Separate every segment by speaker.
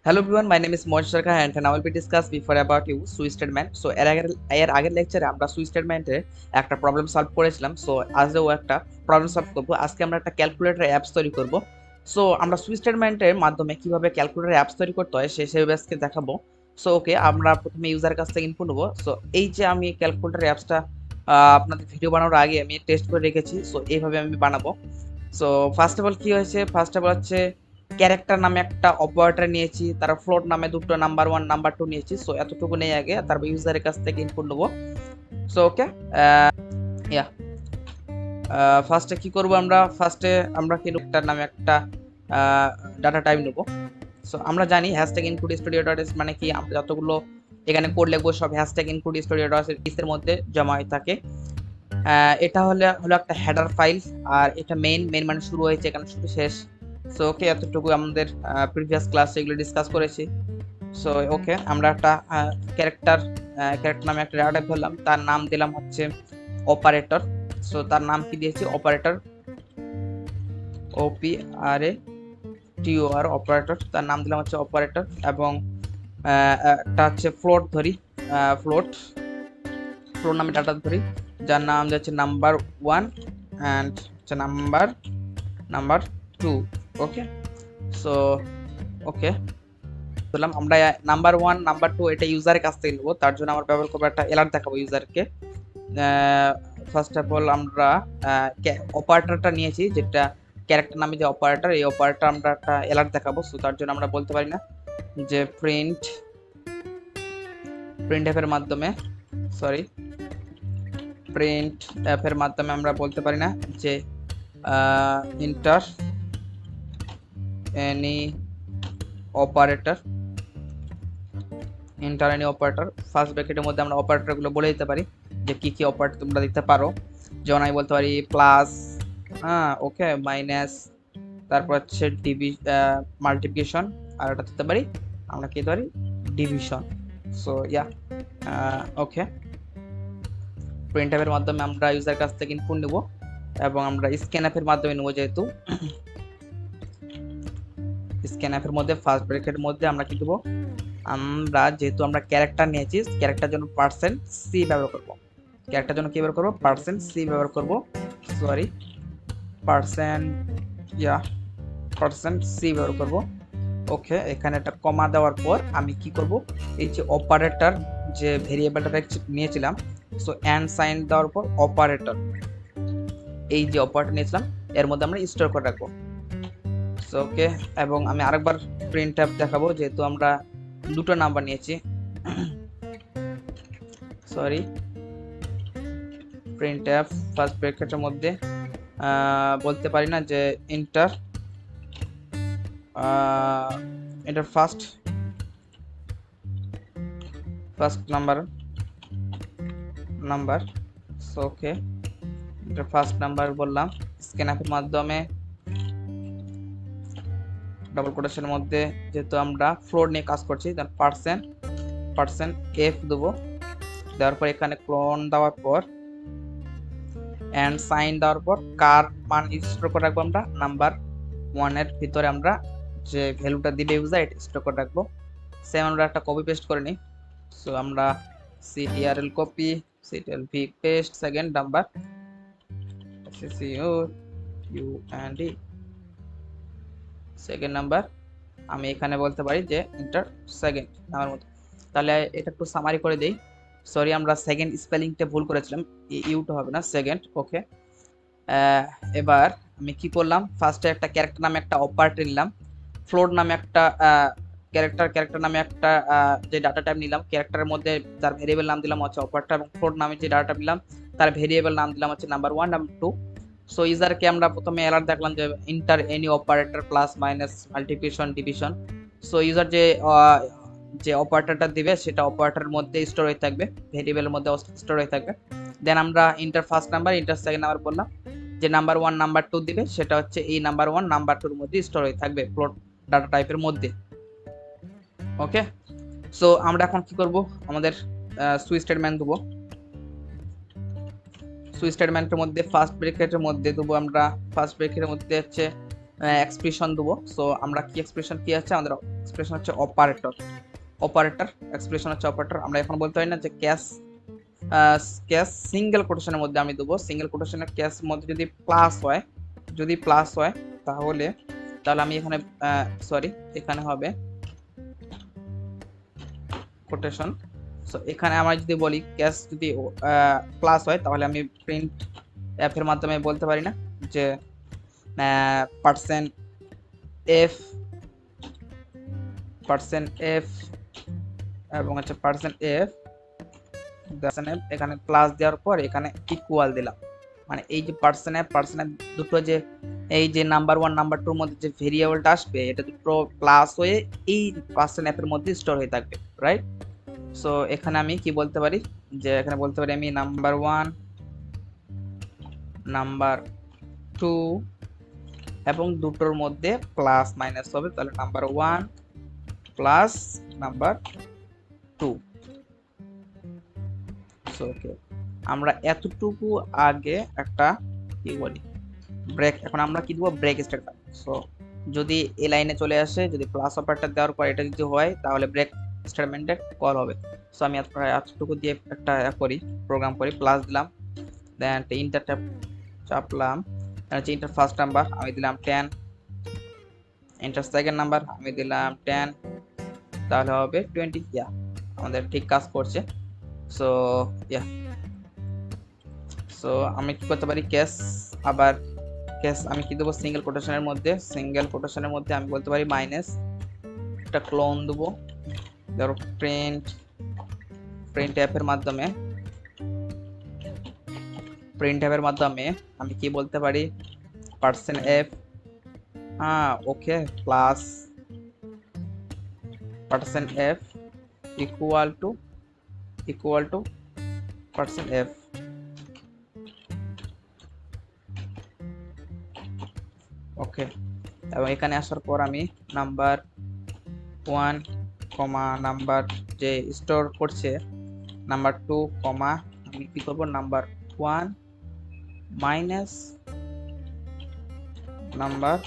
Speaker 1: Hello everyone, my name is Mohan Sharkha and I will be discuss before about you switch statement. So আগের লেকচারে আমরা switch স্টেটমেন্টের একটা problem solve করেছিলাম। So আজও একটা প্রবলেম সলভ করব। আজকে আমরা একটা ক্যালকুলেটর অ্যাপস তৈরি করব। সো আমরা সুইচ স্টেটমেন্টের মাধ্যমে কিভাবে ক্যালকুলেটর অ্যাপস তৈরি করতে হয় সেভাবে আজকে দেখাবো। সো ওকে, আমরা প্রথমে ইউজার কাছ থেকে ইনপুট নেব। সো এই যে আমি ক্যালকুলেটর অ্যাপসটা আপনাদের ভিডিও বানানোর আগে আমি টেস্ট করে রেখেছি। সো এইভাবে আমি বানাবো। সো ফার্স্ট অফ অল কি হয়েছে, ফার্স্ট অফ অল হচ্ছে ক্যারেক্টার নামে একটা অপারেটর নিয়েছি, তার ফ্লোট নামে দুটো নাম্বার 1 নাম্বার 2 নিয়েছি। সো এতটুকু নেই আগে, তারপর ইউজারের কাছ থেকে ইনপুট নেব। সো ওকে, ইয়া ফার্স্টে কি করব, আমরা ক্যারেক্টার নামে একটা ডাটা টাইপ নেব। সো আমরা জানি hashtag include studio dot S মানে কি, আমরা যতগুলো এখানে কোড লিখবো সব hashtag include studio dot S এর মধ্যে জমা হয়ে থাকে। এটা হলো একটা হেডার ফাইল, আর এটা মেইন মানে শুরু হয়েছে, এখানে শুরু শেষ। সো ওকে, এতটুকু আমাদের প্রিভিয়াস ক্লাসে এগুলো ডিসকাস করেছি। সো ওকে, আমরা একটা ক্যারেক্টার নামে একটা ডাটা টাইপ ধরলাম, তার নাম দিলাম হচ্ছে অপারেটর। সো তার নাম কি দিয়েছি, অপারেটর, OPRATOR অপারেটর, তার নাম দিলাম হচ্ছে অপারেটর। এবং একটা হচ্ছে ফ্লোট ধরি, ফ্লোট নামে ডাটা ধরি, যার নাম যাচ্ছে number 1 and number 2। Okay, so okay বললাম আমরা নাম্বার 1 নাম্বার 2 এটা ইউজারের কাছ থেকে নেবো। তার জন্য আমরা ব্যবহার করবো একটা অ্যালার্ট দেখাবো ইউজারকে। ফার্স্ট অফ অল আমরা অপারেটরটা নিয়েছি, যেটা ক্যারেক্টার নামে যে অপারেটর, এই অপারেটর আমরা একটা অ্যালার্ট দেখাবো। সো তার জন্য আমরা বলতে পারি না যে প্রিন্ট এর মাধ্যমে আমরা বলতে পারি না যে ইন্টার এনি অপারেটর। ফার্স্ট ব্র্যাকেটের মধ্যে আমরা অপারেটর গুলো বলে দিতে পারি যে কি কি অপারেটর তোমরা দিতে পারো। যেমন আমি বলতে পারি প্লাস, ওকে, মাইনাস, তারপর হচ্ছে মাল্টিপ্লিকেশন, আর এটা দিতে পারি আমরা কি দিতে পারি, ডিভিশন। সো ইয়া ওকে, প্রিন্ট এর মাধ্যমে আমরা ইউজার কাছ থেকে ইনপুট নেব, এবং আমরা স্ক্যানএফ এর মাধ্যমে নেব। যেহেতু স্ক্যানএফ এর মধ্যে ফার্স্ট ব্র্যাকেটের মধ্যে আমরা কি দেব, আমরা যেহেতু আমরা ক্যারেক্টার নিয়েছি, ক্যারেক্টার জন্য %c ব্যবহার করব। ক্যারেক্টার জন্য কি ব্যবহার করব, %c ব্যবহার করব। সরি, %c ব্যবহার করব। ওকে, এখানে একটা কমা দেওয়ার পর আমি কি করব, এই যে অপারেটর যে ভেরিয়েবলটা নিয়েছিলাম, সো এন্ড সাইন দেওয়ার পর অপারেটর, এই যে অপারেটর নিয়েছিলাম এর মধ্যে আমরা স্টোর করে রাখবো। সো ওকে, এবং আমি আরেকবার প্রিন্ট অ্যাপ দেখাবো, যেহেতু আমরা দুটো নাম্বার নিয়েছি। সরি, প্রিন্ট অ্যাপ ফার্স্ট ব্র্যাকেটের মধ্যে বলতে পারি না যে inter first number. So okay, এটা ফার্স্ট নাম্বার বললাম। স্ক্যানএফের মাধ্যমে ডাবল কোটেশনের মধ্যে, যেহেতু আমরা ফ্লোর নিয়ে কাজ করছি, তার %f দেবো। দেওয়ার পর এখানে ক্লোন দেওয়ার পর এন্ড সাইন দেওয়ার পর কার মান স্টোর করে রাখবো আমরা নাম্বার 1 এর ভিতরে, আমরা যে ভ্যালুটা দিবে ইউজার এটা স্টোর করে রাখবো। সেম আমরা একটা কপি পেস্ট করে নিই। সো আমরা ctrl copy, ctrl v paste, second number second number, আমি এখানে বলতে পারি যে ইন্টার সেকেন্ড নাম্বার মতো। তাহলে এটা একটু সামারি করে দেই। সরি, আমরা সেকেন্ড স্পেলিংটা ভুল করেছিলাম, ইউটা হবে না, সেকেন্ড। ওকে, এবার আমি কি করলাম, ফার্স্টে একটা ক্যারেক্টার নামে একটা অপারেটর নিলাম, ফ্লোট নামে একটা ক্যারেক্টার নামে একটা যে ডাটা টাইপ নিলাম, ক্যারেক্টারের মধ্যে তার ভেরিয়েবল নাম দিলাম হচ্ছে অপারেটর, এবং ফ্লোট নামে যে ডাটা টাইপ নিলাম তার ভেরিয়েবল নাম দিলাম হচ্ছে নাম্বার 1 নাম্বার 2। সো ইউজারকে আমরা প্রথমে অ্যালার্ট দেখলাম যে inter any operator plus minus multiplication division. So user যে অপারেটরটা দিবে সেটা অপারেটরের মধ্যে স্টোর হয়ে থাকবে, ভেরিয়েবলের মধ্যে স্টোর হয়ে থাকবে। দেন আমরা inter first number inter second number বললাম, যে নাম্বার 1 নাম্বার 2 দিবে সেটা হচ্ছে এই নাম্বার 1 নাম্বার 2 এর মধ্যে স্টোর হয়ে থাকবে ফ্লোট ডাটা টাইপের মধ্যে। ওকে, সো আমরা এখন কি করব, আমাদের সুইচ স্টেটমেন্ট দেবো। সুইচ স্টেটমেন্টের মধ্যে ফার্স্ট ব্র্যাকেটের মধ্যে দেবো আমরা, ফার্স্ট ব্র্যাকেটের মধ্যে হচ্ছে এক্সপ্রেশন দেবো। সো আমরা কি এক্সপ্রেশন কি আছে, আমাদের এক্সপ্রেশন হচ্ছে অপারেটর। অপারেটর এক্সপ্রেশন হচ্ছে অপারেটর। আমরা এখন বলতে পারি না যে ক্যাশ ক্যাশ সিঙ্গেল কোটেশনের মধ্যে আমি দেবো, সিঙ্গেল কোটেশনের ক্যাশের মধ্যে যদি প্লাস হয়, যদি প্লাস হয় তাহলে তাহলে আমি এখানে সরি এখানে হবে কোটেশন। সো এখানে আমরা যদি বলি ক্যাশ যদি প্লাস হয় তাহলে আমি প্রিন্ট এফ এর মাধ্যমে বলতে পারি না যে পার্সেন্ট এফ এবং হচ্ছে পার্সেন্ট এফ এখানে প্লাস দেওয়ার পর এখানে ইকুয়াল দিলাম। মানে এই যে পার্সেন্ট এফ দুটো যে এই যে নাম্বার 1 নাম্বার 2 এর মধ্যে যে ভেরিয়েবলটা আসবে এটা দুটো প্লাস হয়ে এই পার্সেন্ট এফ এর মধ্যে স্টোর হয়ে থাকবে, রাইট? সো এখানে আমি কি বলতে পারি, যে এখানে বলতে পারি আমি নাম্বার 1 নাম্বার 2 এবং দুটোর মধ্যে প্লাস মাইনাস হবে, তাহলে number 1 plus number 2। So okay, আমরা এতটুকু আগে একটা কি বলি ব্রেক, এখন আমরা কি দিব ব্রেক স্টেটমেন্ট। সো যদি এই লাইনে চলে আসে, যদি প্লাস অপারেটর দেওয়ার পর এটা যদি হয় তাহলে ব্রেক স্টেটমেন্টে কল হবে। সো আমি এতটুকু দিয়ে একটা করি, প্রোগ্রাম করি, প্লাস দিলাম, দেন ইন্টার চাপলাম, ইন্টার ফার্স্ট নাম্বার আমি দিলাম 10, ইন্টার সেকেন্ড নাম্বার আমি দিলাম 10, তাহলে হবে 20। ইয়া আমাদের ঠিক কাজ করছে। সো ইয়া সো আমি কি করতে পারি ক্যাশ, আবার ক্যাশ আমি কি দেবো সিঙ্গেল কোটেশনের মধ্যে আমি বলতে পারি মাইনাস, একটা ক্লোন দেবো, ধরো প্রিন্ট অ্যাপের মাধ্যমে আমি কি বলতে পারি percent F okay plus percent F equal to percent F. Okay, এবং এখানে আসার পর আমি নাম্বার 1 কমা নাম্বার যে স্টোর করছে নাম্বার 2 কমা আমি কি করব নাম্বার 1 মাইনাস নাম্বার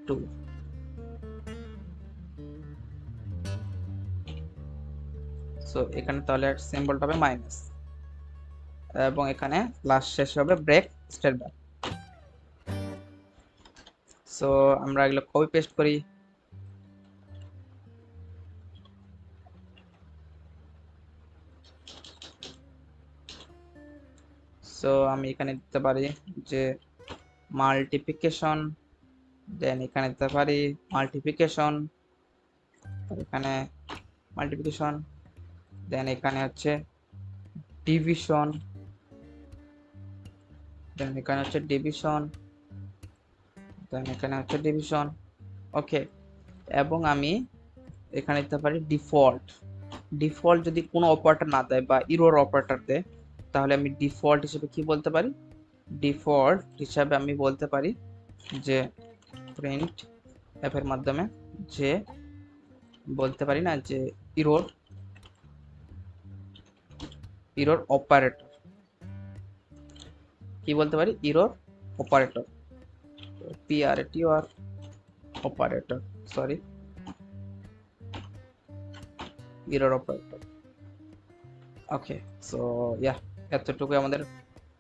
Speaker 1: 2। সো এখানে তাহলে সিম্বলটা হবে মাইনাস এবং এখানে লাস্ট শেষ হবে ব্রেক স্টেটমেন্ট। সো আমরা এগুলো কপি পেস্ট করি। সো আমি এখানে দিতে পারি যে মাল্টিপ্লিকেশন, দেন এখানে দিতে পারি মাল্টিপ্লিকেশন, এখানে মাল্টিপ্লিকেশন, দেন এখানে হচ্ছে ডিভিশন, দেন এখানে হচ্ছে ডিভিশন, দেন এখানে হচ্ছে ডিভিশন। ওকে, এবং আমি এখানে দিতে পারি ডিফল্ট যদি কোনো অপারেটর না দেয় বা ইরর অপারেটর দেয় তাহলে আমি ডিফল্ট হিসেবে কি বলতে পারি, ডিফল্ট হিসাবে আমি বলতে পারি যে প্রিন্ট এফ এর মাধ্যমে যে বলতে পারি না যে ইরর অপারেটর, কি বলতে পারি error operator, PROT operator, sorry error operator. Okay, so yeah এতটুকু আমাদের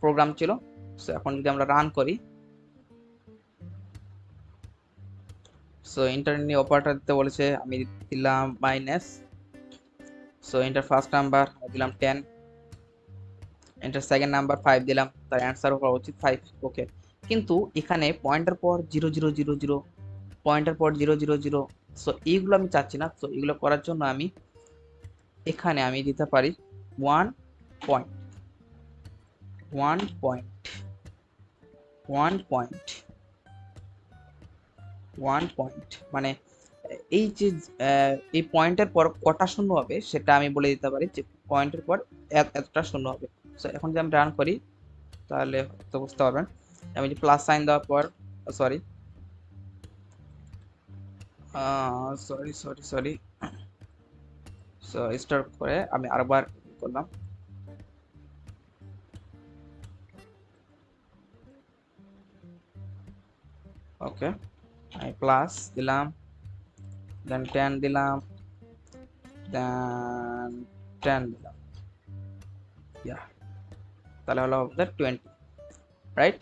Speaker 1: প্রোগ্রাম ছিল। সো এখন যদি আমরা রান করি, সো ইন্টারনাল অপারেটর দিতে বলেছে, আমি দিলাম minus, so inter first number দিলাম 10, ইন্টার সেকেন্ড নাম্বার 5 দিলাম, তার অ্যান্সার হওয়া উচিত 5। ওকে, কিন্তু এখানে পয়েন্টের পর 0000, পয়েন্টের পর 000, সো এইগুলো আমি চাচ্ছি না। সো এগুলো করার জন্য আমি এখানে আমি দিতে পারি 1 পয়েন্ট 1 পয়েন্ট 1 পয়েন্ট 1 পয়েন্ট, মানে এই যে এই পয়েন্টের পর কটা শূন্য হবে সেটা আমি বলে দিতে পারি যে পয়েন্টের পর এতটা শূন্য হবে। সো এখন যদি আমি রান করি তাহলে তো বুঝতে পারবেন, আমি যে প্লাস সাইন দেওয়ার পর sorry sorry sorry sorry so start করে আমি আরেকবার করলাম। ওকে, আমি প্লাস দিলাম, দেন 10 দিলাম, দেন 10 দিলাম, ইয়া, তাহলে হলো আমাদের 20, রাইট?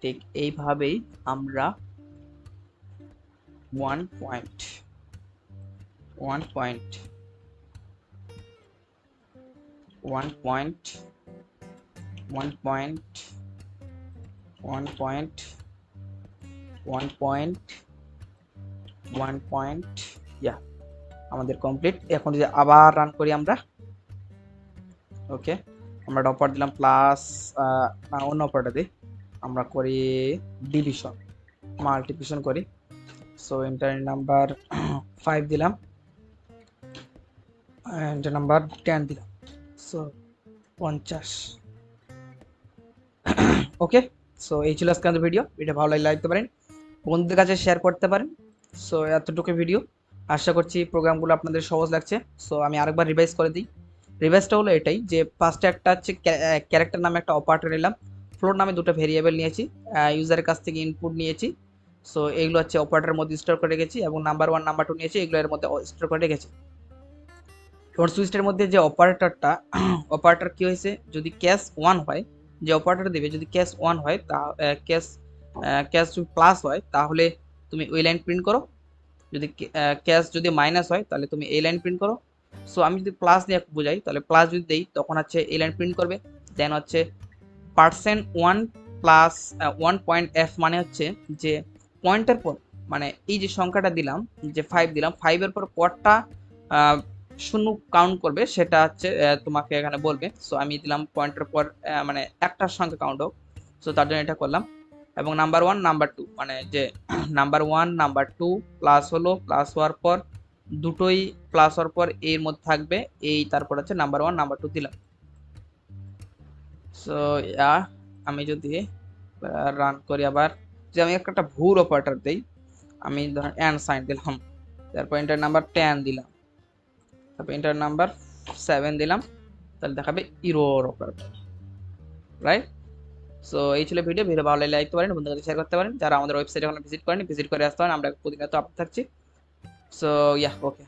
Speaker 1: ঠিক এইভাবেই আমরা 1 point 1 point 1 point 1 point 1 point 1 point 1 point, yeah, আমাদের কমপ্লিট। এখন যদি আবার রান করি আমরা, ওকে, আমরা অপারেটর দিলাম প্লাস, না অন্য অপারেটর দিই, আমরা করি ডিভিশন, মাল্টিপ্লিকেশন করি। সো এন্টার নাম্বার 5 দিলাম, এন্টার নাম্বার 10 দিলাম, সো 50। ওকে, সো এই ছিল আজকে আমাদের ভিডিও ভালো লাগলে লাইক দিতে পারেন, বন্ধুদের কাছে শেয়ার করতে পারেন। সো এতটুকু ভিডিও, আশা করছি প্রোগ্রামগুলো আপনাদের সহজ লাগছে। সো আমি আরেকবার রিভাইজ করে দিই। রিভাইজটা হলো এটাই যে ফার্স্টে একটা হচ্ছে ক্যারেক্টার নামে একটা অপারেটর নিলাম, ফ্লোর নামে দুটো ভেরিয়েবল নিয়েছি, ইউজারের কাছ থেকে ইনপুট নিয়েছি। সো এগুলো হচ্ছে অপারেটরের মধ্যে স্টোর করে রেখেছি, এবং নাম্বার 1 নাম্বার 2 নিয়েছি, এগুলো এর মধ্যে স্টোর করে রেখেছি। এবার সুইচটার মধ্যে যে অপারেটরটা, অপারেটর কি হয়েছে, যদি ক্যাশ 1 হয়, যে অপারেটর দেবে যদি ক্যাশ 1 হয়, তা ক্যাশ প্লাস হয় তাহলে তুমি ওই লাইন প্রিন্ট করো, যদি ক্যাশ যদি মাইনাস হয় তাহলে তুমি এই লাইন প্রিন্ট করো। সো আমি যদি প্লাস দিয়ে বোঝাই, তাহলে প্লাস যদি দেই তখন হচ্ছে এই লাইন প্রিন্ট করবে। দেন হচ্ছে %1 প্লাস 1 পয়েন্ট এফ, মানে হচ্ছে যে পয়েন্টের পর, মানে এই যে সংখ্যাটা দিলাম, যে 5 দিলাম, 5 এর পর কটা শূন্য কাউন্ট করবে সেটা হচ্ছে তোমাকে এখানে বলবে। সো আমি দিলাম পয়েন্টের পর মানে একটা সংখ্যা কাউন্ট হোক, সো তার জন্য এটা করলাম। এবং নাম্বার 1 নাম্বার 2, মানে যে নাম্বার 1 নাম্বার 2 প্লাস হলো, প্লাস হওয়ার পর দুটোই প্লাস হওয়ার পর এর মধ্যে থাকবে এই, তারপর হচ্ছে নাম্বার 1 নাম্বার 2 দিলাম। সো আমি যদি রান করি আবার, যে আমি একটা ভুল অপারেটর দেই, আমি ধরেন এন্ড সাইন দিলাম, তারপর এন্টার নাম্বার 10 দিলাম, তারপর এন্টার নাম্বার 7 দিলাম, তাহলে দেখাবে ইরোর অপারেটর, রাইট? সো এই ছিল ভিডিও ভালো লাগলে লাইক করতে পারেন, বন্ধুদের শেয়ার করতে পারেন। যারা আমাদের ওয়েবসাইটে এখন ভিজিট করেন, ভিজিট করে আসতে পারেন, আমরা প্রতিনিয়ত আপডেট থাকছি। সো ইয়া, ওকে।